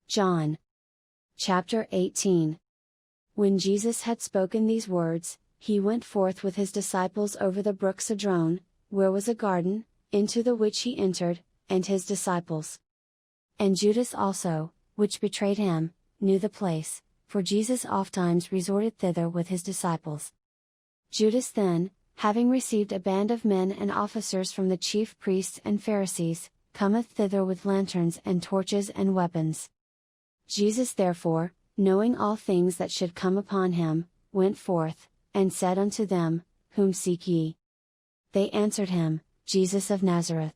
John. Chapter 18. When Jesus had spoken these words, he went forth with his disciples over the brook Cedron, where was a garden, into the which he entered, and his disciples. And Judas also, which betrayed him, knew the place, for Jesus ofttimes resorted thither with his disciples. Judas then, having received a band of men and officers from the chief priests and Pharisees, cometh thither with lanterns and torches and weapons. Jesus therefore, knowing all things that should come upon him, went forth, and said unto them, Whom seek ye? They answered him, Jesus of Nazareth.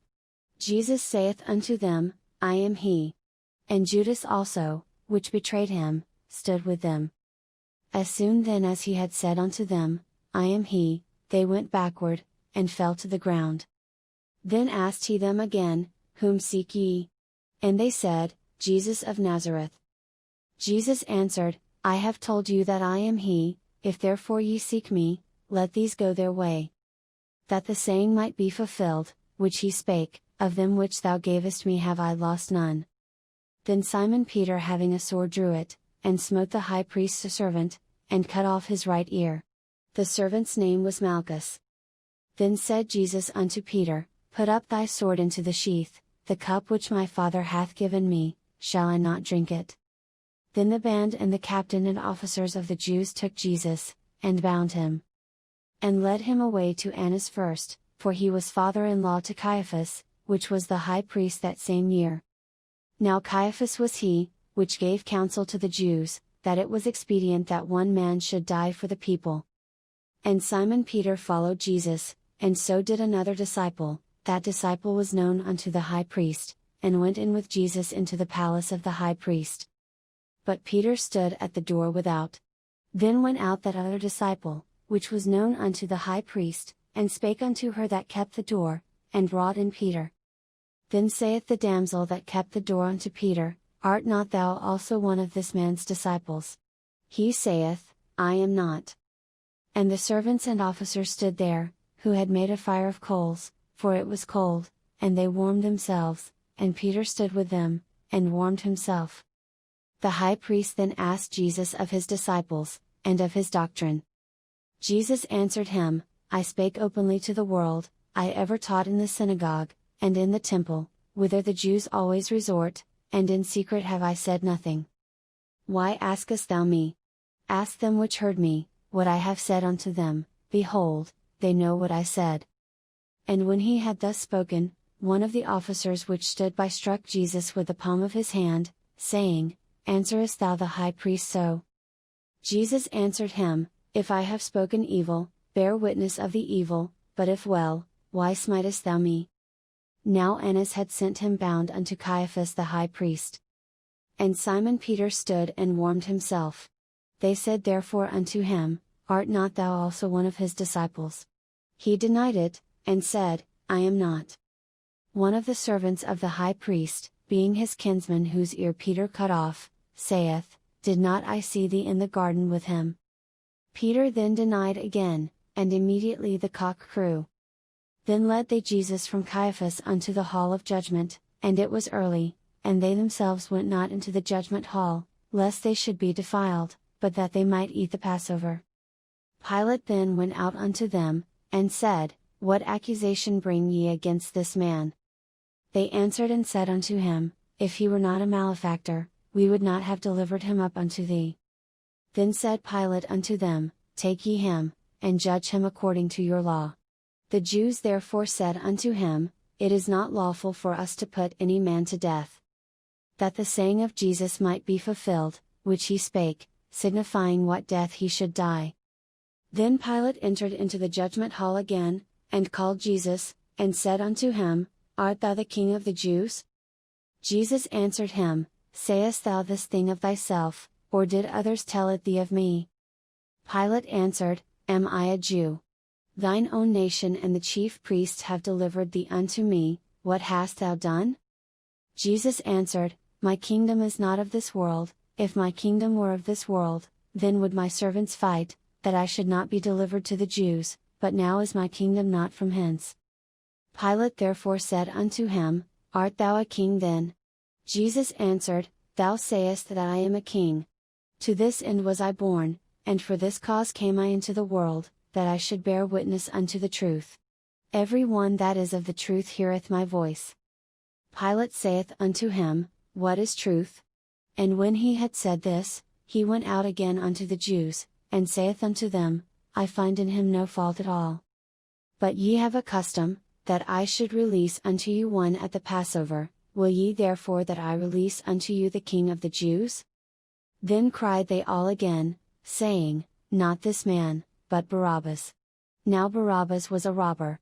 Jesus saith unto them, I am he. And Judas also, which betrayed him, stood with them. As soon then as he had said unto them, I am he, they went backward, and fell to the ground. Then asked he them again, Whom seek ye? And they said, Jesus of Nazareth. Jesus answered, I have told you that I am he, if therefore ye seek me, let these go their way. That the saying might be fulfilled, which he spake, Of them which thou gavest me have I lost none. Then Simon Peter having a sword drew it, and smote the high priest's servant, and cut off his right ear. The servant's name was Malchus. Then said Jesus unto Peter, Put up thy sword into the sheath, the cup which my Father hath given me, shall I not drink it? Then the band and the captain and officers of the Jews took Jesus, and bound him. And led him away to Annas first, for he was father-in-law to Caiaphas, which was the high priest that same year. Now Caiaphas was he, which gave counsel to the Jews, that it was expedient that one man should die for the people. And Simon Peter followed Jesus, and so did another disciple. That disciple was known unto the high priest, and went in with Jesus into the palace of the high priest. But Peter stood at the door without. Then went out that other disciple, which was known unto the high priest, and spake unto her that kept the door, and brought in Peter. Then saith the damsel that kept the door unto Peter, Art not thou also one of this man's disciples? He saith, I am not. And the servants and officers stood there, who had made a fire of coals, for it was cold, and they warmed themselves, and Peter stood with them, and warmed himself. The high priest then asked Jesus of his disciples, and of his doctrine. Jesus answered him, I spake openly to the world, I ever taught in the synagogue, and in the temple, whither the Jews always resort, and in secret have I said nothing. Why askest thou me? Ask them which heard me, what I have said unto them, behold, they know what I said. And when he had thus spoken, one of the officers which stood by struck Jesus with the palm of his hand, saying, Answerest thou the high priest so? Jesus answered him, If I have spoken evil, bear witness of the evil, but if well, why smitest thou me? Now Annas had sent him bound unto Caiaphas the high priest. And Simon Peter stood and warmed himself. They said therefore unto him, Art not thou also one of his disciples? He denied it, and said, I am not. One of the servants of the high priest, being his kinsman whose ear Peter cut off, saith, Did not I see thee in the garden with him? Peter then denied again, and immediately the cock crew. Then led they Jesus from Caiaphas unto the hall of judgment, and it was early, and they themselves went not into the judgment hall, lest they should be defiled, but that they might eat the Passover. Pilate then went out unto them, and said, What accusation bring ye against this man? They answered and said unto him, If he were not a malefactor, we would not have delivered him up unto thee. Then said Pilate unto them, Take ye him, and judge him according to your law. The Jews therefore said unto him, It is not lawful for us to put any man to death. That the saying of Jesus might be fulfilled, which he spake, signifying what death he should die. Then Pilate entered into the judgment hall again, and called Jesus, and said unto him, Art thou the King of the Jews? Jesus answered him, Sayest thou this thing of thyself, or did others tell it thee of me? Pilate answered, Am I a Jew? Thine own nation and the chief priests have delivered thee unto me, what hast thou done? Jesus answered, My kingdom is not of this world. If my kingdom were of this world, then would my servants fight, that I should not be delivered to the Jews, but now is my kingdom not from hence. Pilate therefore said unto him, Art thou a king then? Jesus answered, Thou sayest that I am a king. To this end was I born, and for this cause came I into the world, that I should bear witness unto the truth. Every one that is of the truth heareth my voice. Pilate saith unto him, What is truth? And when he had said this, he went out again unto the Jews, and saith unto them, I find in him no fault at all. But ye have a custom, that I should release unto you one at the Passover, will ye therefore that I release unto you the King of the Jews? Then cried they all again, saying, Not this man, but Barabbas. Now Barabbas was a robber.